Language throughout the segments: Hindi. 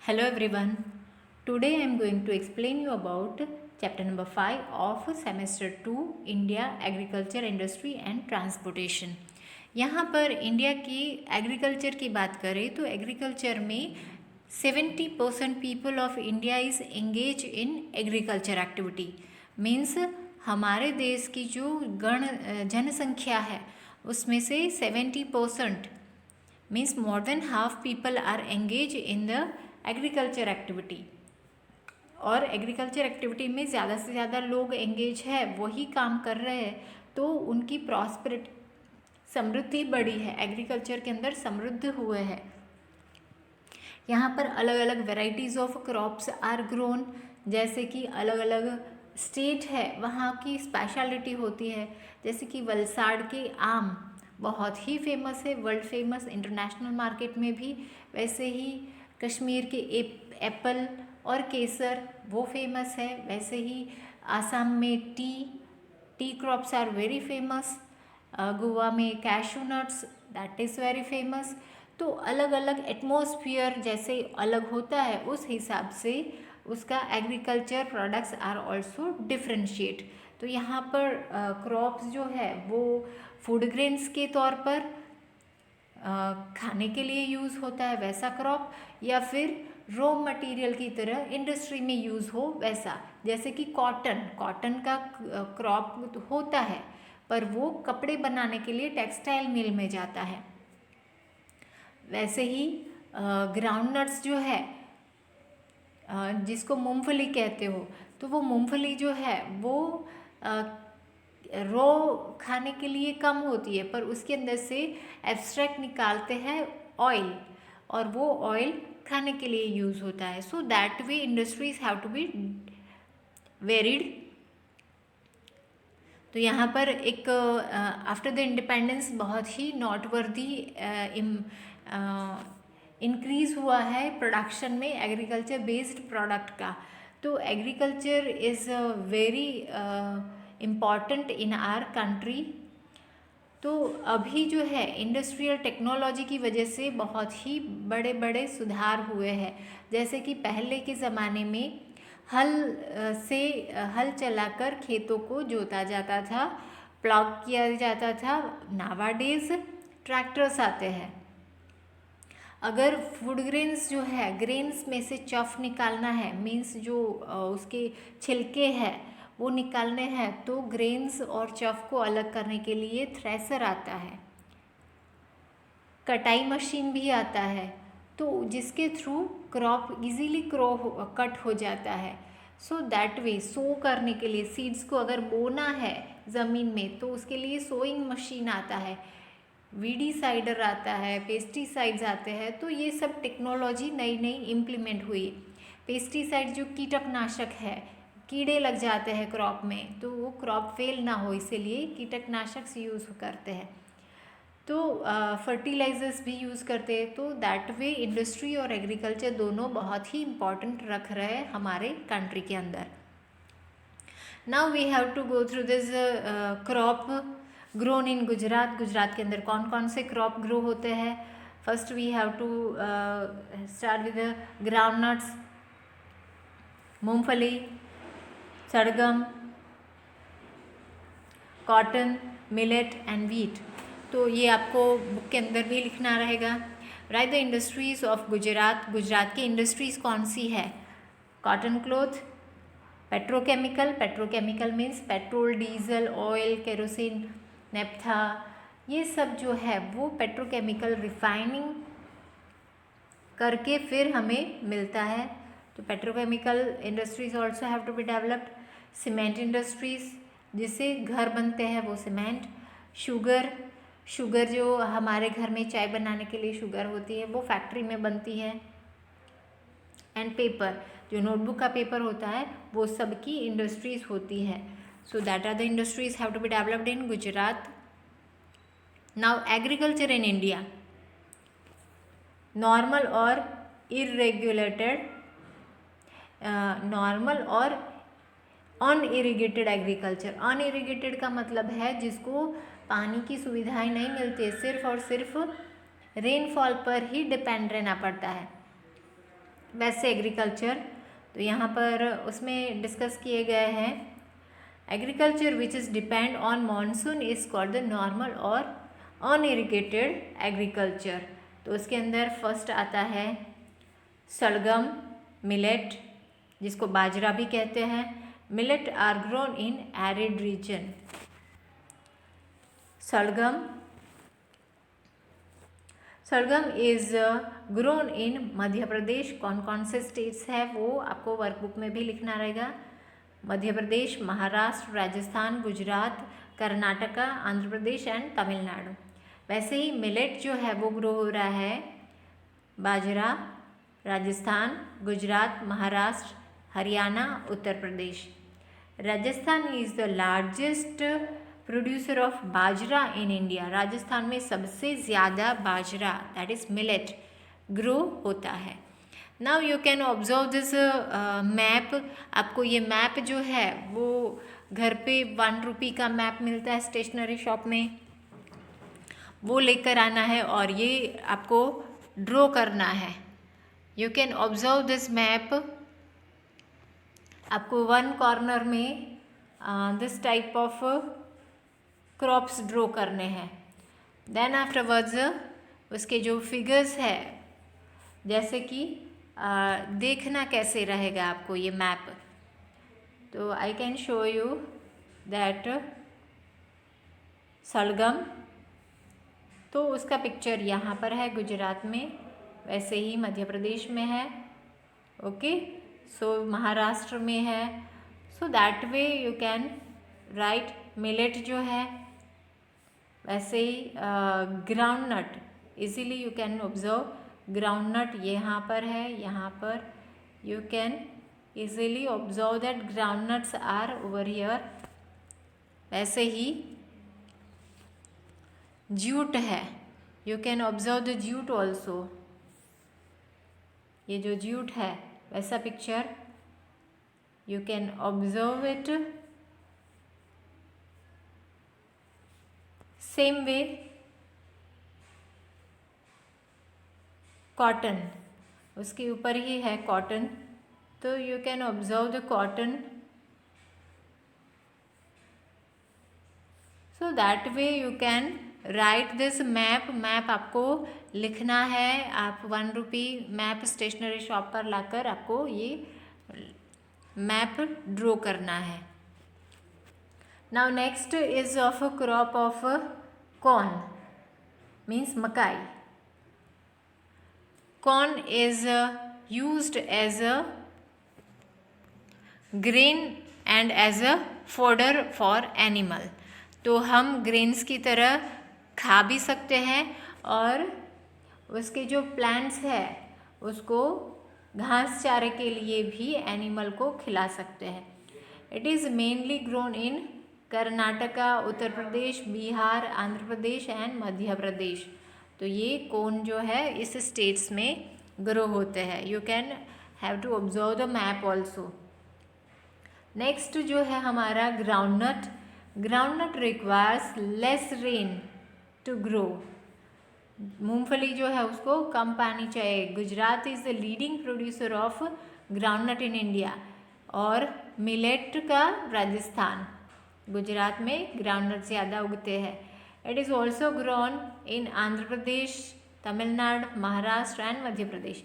Hello everyone. Today I am going to explain you about chapter number 5 of semester 2 India Agriculture Industry and Transportation. यहाँ पर इंडिया की एग्रीकल्चर की बात करें तो एग्रीकल्चर में 70% people of India is engage in agriculture activity. Means हमारे देश की जो जनसंख्या है उसमें से 70% means more than half people are engage in the agriculture activity. और एग्रीकल्चर एक्टिविटी में ज़्यादा से ज़्यादा लोग एंगेज है, वही काम कर रहे हैं, तो उनकी प्रॉस्पेरिटी समृद्धि बढ़ी है, एग्रीकल्चर के अंदर समृद्ध हुए हैं। यहाँ पर अलग अलग varieties of crops are grown, जैसे कि अलग अलग स्टेट है वहाँ की स्पेशलिटी होती है। जैसे कि वलसाड़ के आम बहुत ही फेमस है, वर्ल्ड फेमस, इंटरनेशनल मार्केट में भी। वैसे ही कश्मीर के एप्पल और केसर वो फेमस है। वैसे ही आसाम में tea crops are very famous. Goa में cashew nuts that is very famous. तो अलग अलग एटमॉस्फेयर जैसे अलग होता है, उस हिसाब से उसका agriculture products are also differentiate. तो यहाँ पर क्रॉप्स जो है वो फूड ग्रेन्स के तौर पर खाने के लिए यूज़ होता है वैसा क्रॉप, या फिर रॉ मटेरियल की तरह इंडस्ट्री में यूज़ हो वैसा। जैसे कि कॉटन का क्रॉप होता है, पर वो कपड़े बनाने के लिए टेक्सटाइल मिल में जाता है। वैसे ही ग्राउंड नट्स जो है जिसको मूंगफली कहते हो, तो वो मूंगफली जो है वो रॉ खाने के लिए कम होती है, पर उसके अंदर से एक्सट्रैक्ट निकालते हैं ऑयल, और वो ऑयल खाने के लिए यूज़ होता है। So that way industries have to be varied. तो यहाँ पर एक आफ्टर द इंडिपेंडेंस बहुत ही नॉटवर्दी इंक्रीज़ हुआ है प्रोडक्शन में एग्रीकल्चर बेस्ड प्रोडक्ट का। तो agriculture is very important in our country. तो अभी जो है इंडस्ट्रियल टेक्नोलॉजी की वजह से बहुत ही बड़े बड़े सुधार हुए हैं। जैसे कि पहले के ज़माने में हल चलाकर खेतों को जोता जाता था, प्लाउ किया जाता था। नावाडेज ट्रैक्टर्स आते हैं। अगर फूड ग्रेन्स जो है, ग्रेन्स में से चफ निकालना है, मीन्स जो उसके छिलके हैं वो निकालने हैं, तो ग्रेन्स और चफ को अलग करने के लिए थ्रेसर आता है, कटाई मशीन भी आता है, तो जिसके थ्रू क्रॉप इजीली कट हो जाता है। सो दैट वे सो करने के लिए सीड्स को अगर बोना है ज़मीन में, तो उसके लिए सोइंग मशीन आता है, वीडीसाइडर आता है, पेस्टिसाइड्स आते हैं। तो ये सब टेक्नोलॉजी नई नई इम्प्लीमेंट हुई। पेस्टिसाइड जो कीटकनाशक है, कीड़े लग जाते हैं क्रॉप में, तो वो क्रॉप फेल ना हो इसीलिए कीटकनाशक यूज़ करते हैं। तो फर्टिलाइजर्स भी यूज़ करते हैं। तो दैट वे इंडस्ट्री और एग्रीकल्चर दोनों बहुत ही इम्पॉर्टेंट रख रहे हैं हमारे कंट्री के अंदर। Now we have to go through this crop grown in Gujarat. Gujarat के अंदर कौन कौन से क्रॉप ग्रो होते हैं? First we have to start with groundnuts, मूंगफली, सरगम, कॉटन, मिलेट एंड वीट। तो ये आपको बुक के अंदर भी लिखना रहेगा। Write the industries of Gujarat. Gujarat की इंडस्ट्रीज कौन सी है? Cotton cloth, petrochemical means petrol, diesel, oil, kerosene, naphtha, ये सब जो है वो पेट्रोकेमिकल रिफाइनिंग करके फिर हमें मिलता है। तो petrochemical industries also have to be developed. Cement industries, जिससे घर बनते हैं वो सीमेंट। शुगर जो हमारे घर में चाय बनाने के लिए शुगर होती है वो फैक्ट्री में बनती है। एंड पेपर, जो नोटबुक का पेपर होता है वो सब की इंडस्ट्रीज होती है। So that are the industries have to be developed in Gujarat. Now agriculture in India, normal और इरेगुलेटेड, नॉर्मल और अनइरिगेटेड एग्रीकल्चर। अनइरिगेटेड का मतलब है जिसको पानी की सुविधाएं नहीं मिलती है, सिर्फ और सिर्फ रेनफॉल पर ही डिपेंड रहना पड़ता है। वैसे एग्रीकल्चर, तो यहाँ पर उसमें डिस्कस किए गए हैं agriculture which is depend on monsoon is called the normal और अनइरिगेटेड एग्रीकल्चर। तो उसके अंदर फर्स्ट आता है सलगम, मिलेट, जिसको बाजरा भी कहते हैं। Millet are grown in arid region. Salgam is grown in Madhya Pradesh. कौन कौन से स्टेट्स है वो आपको वर्कबुक में भी लिखना रहेगा। मध्य प्रदेश, महाराष्ट्र, राजस्थान, गुजरात, कर्नाटका, आंध्र प्रदेश एंड तमिलनाडु। वैसे ही मिलेट जो है वो ग्रो हो रहा है बाजरा, Rajasthan, Gujarat, Maharashtra, Haryana, Uttar Pradesh. Rajasthan is the largest producer of bajra in India. Rajasthan में सबसे ज़्यादा बाजरा दैट इज़ मिलेट ग्रो होता है। Now you can observe this map. आपको ये मैप जो है वो घर पे 1 रुपये का मैप मिलता है स्टेशनरी शॉप में, वो लेकर आना है और ये आपको ड्रॉ करना है। You can observe this map. आपको 1 कॉर्नर में this type of crops draw करने हैं। देन आफ्टरवर्ड्स उसके जो फिगर्स है, जैसे कि देखना कैसे रहेगा आपको ये मैप, तो I can show you that सलगम, तो उसका पिक्चर यहाँ पर है गुजरात में, वैसे ही मध्य प्रदेश में है, ओके। सो महाराष्ट्र में है। So that way you can write. Millet जो है वैसे ही groundnut, easily you can observe groundnut यहाँ पर है, यहाँ पर you can easily observe that groundnuts are over here. वैसे ही जूट है, you can observe the jute also. ये जो जूट है वैसा picture you can observe it. Same way cotton, उसके ऊपर ही है कॉटन, तो you can observe the cotton. So that way you can right this map. Map आपको लिखना है। आप 1 रुपये मैप स्टेशनरी शॉप पर लाकर आपको ये मैप ड्रॉ करना है। Now next is of a crop of corn, means मकाई। Corn is used as a grain and as a fodder for animal. तो हम ग्रेन्स की तरह खा भी सकते हैं और उसके जो प्लांट्स है उसको घास चारे के लिए भी एनिमल को खिला सकते हैं। It is mainly grown in Karnataka, Uttar Pradesh, Bihar, Andhra Pradesh and Madhya Pradesh. तो ये कॉर्न जो है इस स्टेट्स में ग्रो होते हैं। You can have to observe the map also. Next जो है हमारा groundnut. Groundnut requires less rain to grow. मूंगफली जो है उसको कम पानी चाहिए। Gujarat is the leading producer of groundnut in India. और मिलेट का राजस्थान, गुजरात में ग्राउंडनट ज़्यादा उगते हैं। It is also grown in Andhra Pradesh, Tamil Nadu, Maharashtra and Madhya Pradesh.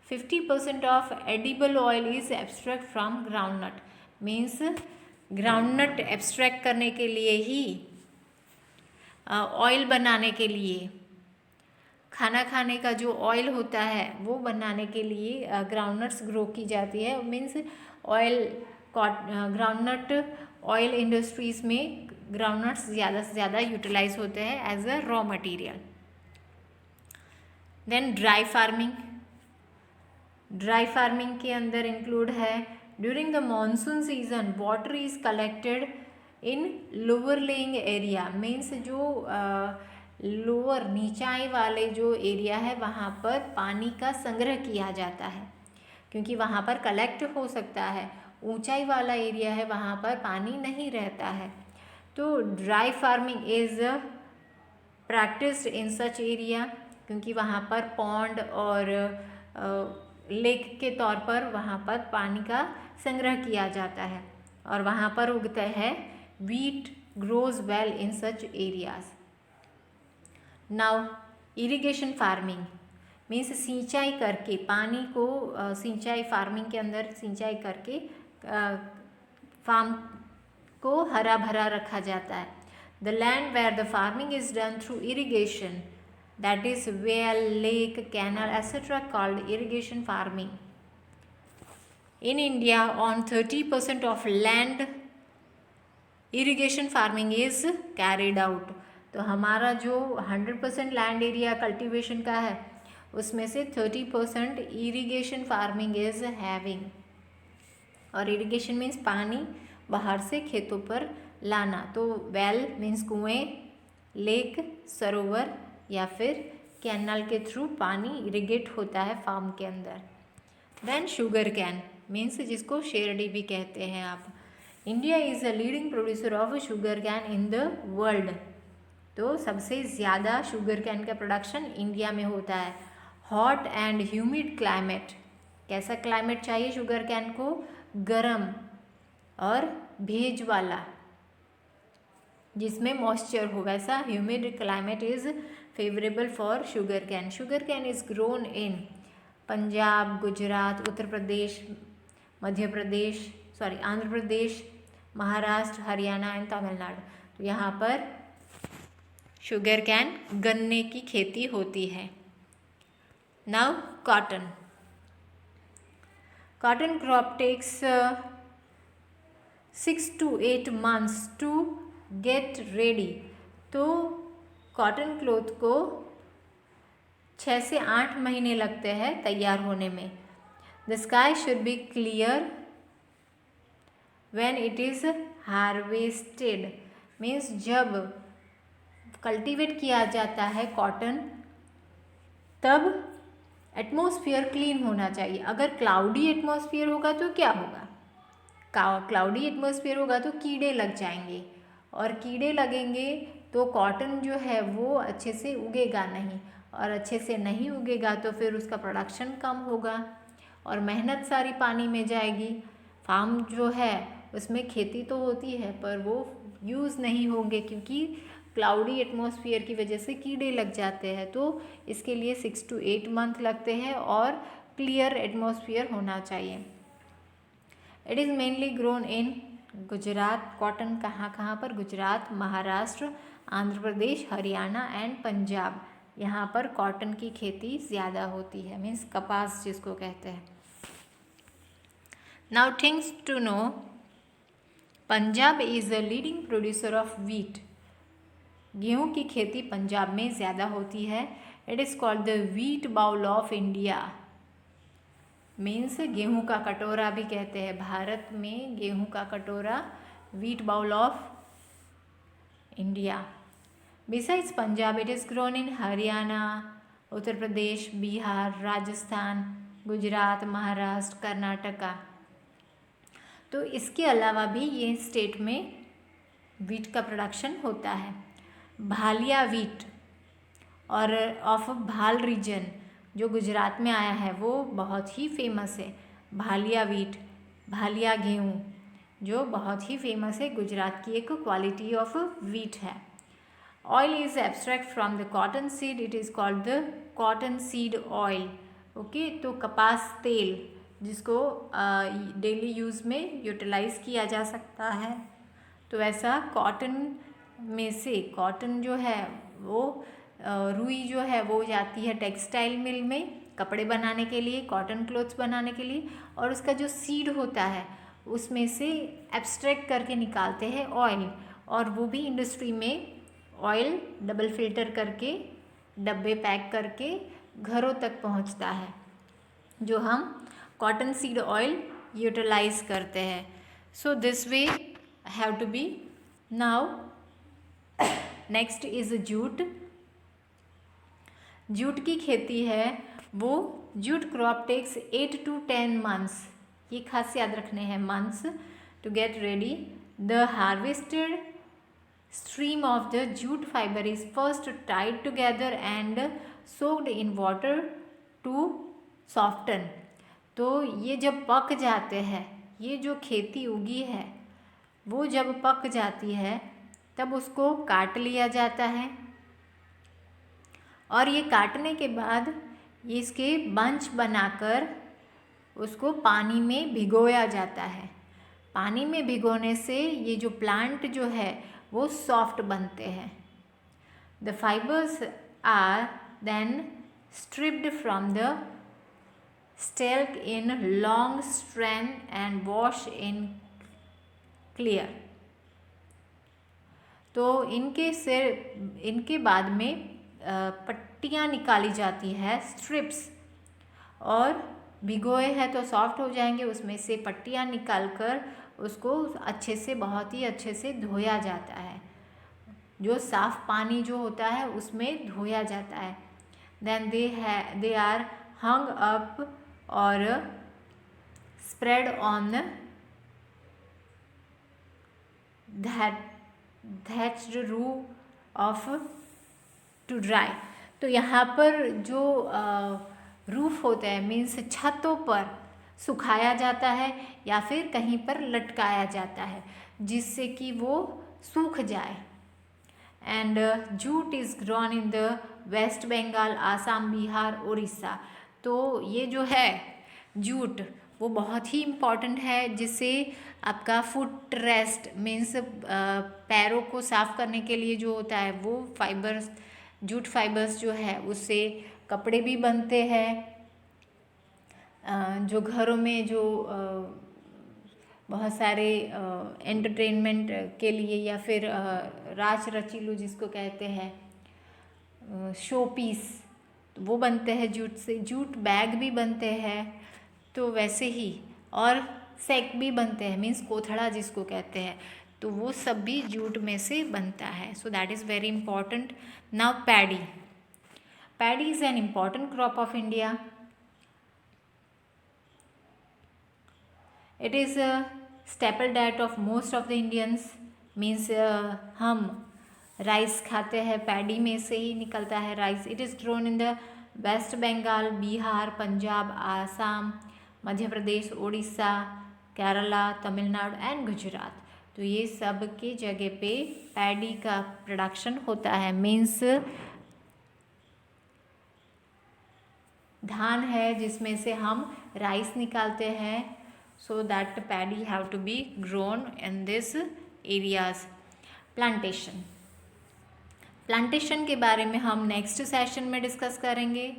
50% of edible oil is extract from groundnut. Means groundnut extract करने के लिए ही, ऑयल बनाने के लिए, खाना खाने का जो ऑयल होता है वो बनाने के लिए ग्राउंडनट्स ग्रो की जाती है। Means oil, groundnut oil industries में ग्राउंडनट्स ज़्यादा से ज़्यादा यूटिलाइज होते हैं as a raw material. Then dry farming. Dry farming के अंदर इंक्लूड है during the monsoon season water is collected in lower laying area. Means जो लोअर नीचाई वाले जो एरिया है वहाँ पर पानी का संग्रह किया जाता है, क्योंकि वहाँ पर कलेक्ट हो सकता है। ऊंचाई वाला एरिया है वहाँ पर पानी नहीं रहता है। तो dry farming is practised in such area, क्योंकि वहाँ पर पॉन्ड और लेक के तौर पर वहाँ पर पानी का संग्रह किया जाता है और वहाँ पर उगता है wheat grows well in such areas. Now irrigation farming means सिंचाई करके पानी को सिंचाई फार्मिंग के अंदर सिंचाई करके फार्म को हरा भरा रखा जाता है. The land where the farming is done through irrigation, that is well, lake, canal, etc. called irrigation farming. In India, on 30% of land, irrigation farming is carried out. तो हमारा जो 100% लैंड एरिया कल्टीवेशन का है उसमें से 30% इरिगेशन फार्मिंग इज हैविंग. और इरिगेशन मीन्स पानी बाहर से खेतों पर लाना. तो वेल मीन्स कुएं, लेक, सरोवर या फिर कैनाल के थ्रू पानी इरिगेट होता है फार्म के अंदर. देन शुगर कैन मीन्स जिसको शेरडी भी कहते हैं आप. India is a leading producer of sugar can in the world. तो सबसे ज़्यादा शुगर कैन का प्रोडक्शन इंडिया में होता है. हॉट एंड ह्यूमिड क्लाइमेट, कैसा क्लाइमेट चाहिए शुगर कैन को? गर्म और भेज वाला जिसमें मॉइस्चर हो, वैसा humid climate is favourable for sugar cane. Sugar cane is grown in Punjab, Gujarat, Uttar Pradesh, Madhya Pradesh, Andhra Pradesh, Maharashtra, Haryana and Tamil Nadu. तो यहाँ पर शुगर कैन गन्ने की खेती होती है. Now cotton. Cotton crop takes 6 to 8 months to get ready. तो कॉटन क्लोथ को 6 से 8 महीने लगते हैं तैयार होने में. The sky should be clear when it is harvested means जब कल्टीवेट किया जाता है कॉटन तब एटमॉस्फेयर क्लीन होना चाहिए. अगर क्लाउडी एटमॉस्फेयर होगा तो क्या होगा? क्लाउडी एटमॉस्फेयर होगा तो कीड़े लग जाएंगे और कीड़े लगेंगे तो कॉटन जो है वो अच्छे से उगेगा नहीं और अच्छे से नहीं उगेगा तो फिर उसका प्रोडक्शन कम होगा और मेहनत सारी पानी में जाएगी. फार्म जो है उसमें खेती तो होती है पर वो यूज़ नहीं होंगे क्योंकि क्लाउडी एटमॉस्फेयर की वजह से कीड़े लग जाते हैं. तो इसके लिए 6 to 8 month लगते हैं और क्लियर एटमॉस्फेयर होना चाहिए. It is mainly grown in Gujarat. Cotton कहाँ पर? गुजरात, महाराष्ट्र, आंध्र प्रदेश, हरियाणा एंड पंजाब. यहाँ पर कॉटन की खेती ज़्यादा होती है मीन्स कपास जिसको कहते हैं. Now things to know. Punjab is a leading producer of wheat. गेहूँ की खेती पंजाब में ज़्यादा होती है. It is called the wheat bowl of India means गेहूँ का कटोरा भी कहते हैं. भारत में गेहूँ का कटोरा wheat bowl of India. Besides Punjab it is grown in Haryana, Uttar Pradesh, Bihar, Rajasthan, Gujarat, Maharashtra, Karnataka. तो इसके अलावा भी ये स्टेट में व्हीट का प्रोडक्शन होता है. भालिया व्हीट और ऑफ भाल रीजन जो गुजरात में आया है वो बहुत ही फेमस है. भालिया व्हीट, भालिया गेहूँ जो बहुत ही फेमस है, गुजरात की एक क्वालिटी ऑफ व्हीट है. Oil is abstract from the cotton seed. It is called the cotton seed oil. Okay, तो कपास तेल जिसको डेली यूज़ में यूटिलाइज़ किया जा सकता है. तो ऐसा कॉटन में से कॉटन जो है वो रुई जो है वो जाती है टेक्सटाइल मिल में कपड़े बनाने के लिए, कॉटन क्लोथ्स बनाने के लिए और उसका जो सीड होता है उसमें से एब्स्ट्रैक्ट करके निकालते हैं ऑयल और वो भी इंडस्ट्री में ऑयल डबल फिल्टर करके डब्बे पैक करके घरों तक पहुंचता है जो हम कॉटन सीड ऑयल यूटिलाइज करते हैं. So this way have to be. Now next is jute. Jute की खेती है वो jute crop takes 8 to 10 months. ये खास याद रखने हैं months to get ready. The harvested stream of the jute fiber is first tied together and soaked in water to soften. तो ये जब पक जाते हैं, ये जो खेती उगी है वो जब पक जाती है तब उसको काट लिया जाता है, और ये काटने के बाद इसके बंच बनाकर उसको पानी में भिगोया जाता है। पानी में भिगोने से ये जो प्लांट जो है वो सॉफ्ट बनते हैं। The fibres are then stripped from the stalk in long strand and washed in clear। तो इनके बाद में पट्टियाँ निकाली जाती है, स्ट्रिप्स, और भिगोए हैं तो सॉफ्ट हो जाएंगे, उसमें से पट्टियाँ निकालकर उसको अच्छे से, बहुत ही अच्छे से धोया जाता है। जो साफ पानी जो होता है उसमें धोया जाता है। Then they are hung up और spread on thatched roof of to dry. तो यहाँ पर जो रूफ होता है मीन्स छतों पर सुखाया जाता है या फिर कहीं पर लटकाया जाता है जिससे कि वो सूख जाए। And jute is grown in the West Bengal, Assam, Bihar, Orissa. तो ये जो है जूट वो बहुत ही इम्पॉर्टेंट है, जिससे आपका फुट रेस्ट मीन्स पैरों को साफ करने के लिए जो होता है वो फाइबर्स, जूट फाइबर्स जो है उससे कपड़े भी बनते हैं। जो घरों में जो बहुत सारे एंटरटेनमेंट के लिए या फिर राच रचीलू जिसको कहते हैं शो पीस, वो बनते हैं जूट से। जूट बैग भी बनते हैं, तो वैसे ही और सैक भी बनते हैं मीन्स कोथड़ा जिसको कहते हैं, तो वो सब भी जूट में से बनता है। So that is very important. Now paddy. Paddy is an important crop of India. It is staple diet of most of the Indians. Means हम राइस खाते हैं, पैडी में से ही निकलता है rice. It is grown in the West Bengal, Bihar, Punjab, Assam, Madhya Pradesh, Orissa, Kerala, Tamil Nadu and Gujarat. तो ये सब के जगह पे पैडी का प्रोडक्शन होता है। मीन्स धान है जिसमें से हम राइस निकालते हैं। So that paddy have to be grown in this areas. Plantation. Plantation के बारे में हम नेक्स्ट सेशन में डिस्कस करेंगे,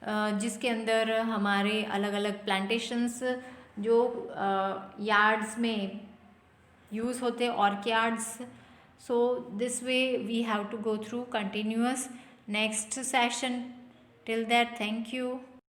जिसके अंदर हमारे अलग अलग प्लांटेशंस जो यार्ड्स में यूज़ होते हैं, orchids. So this way we have to go through continuous next session. Till that, thank you.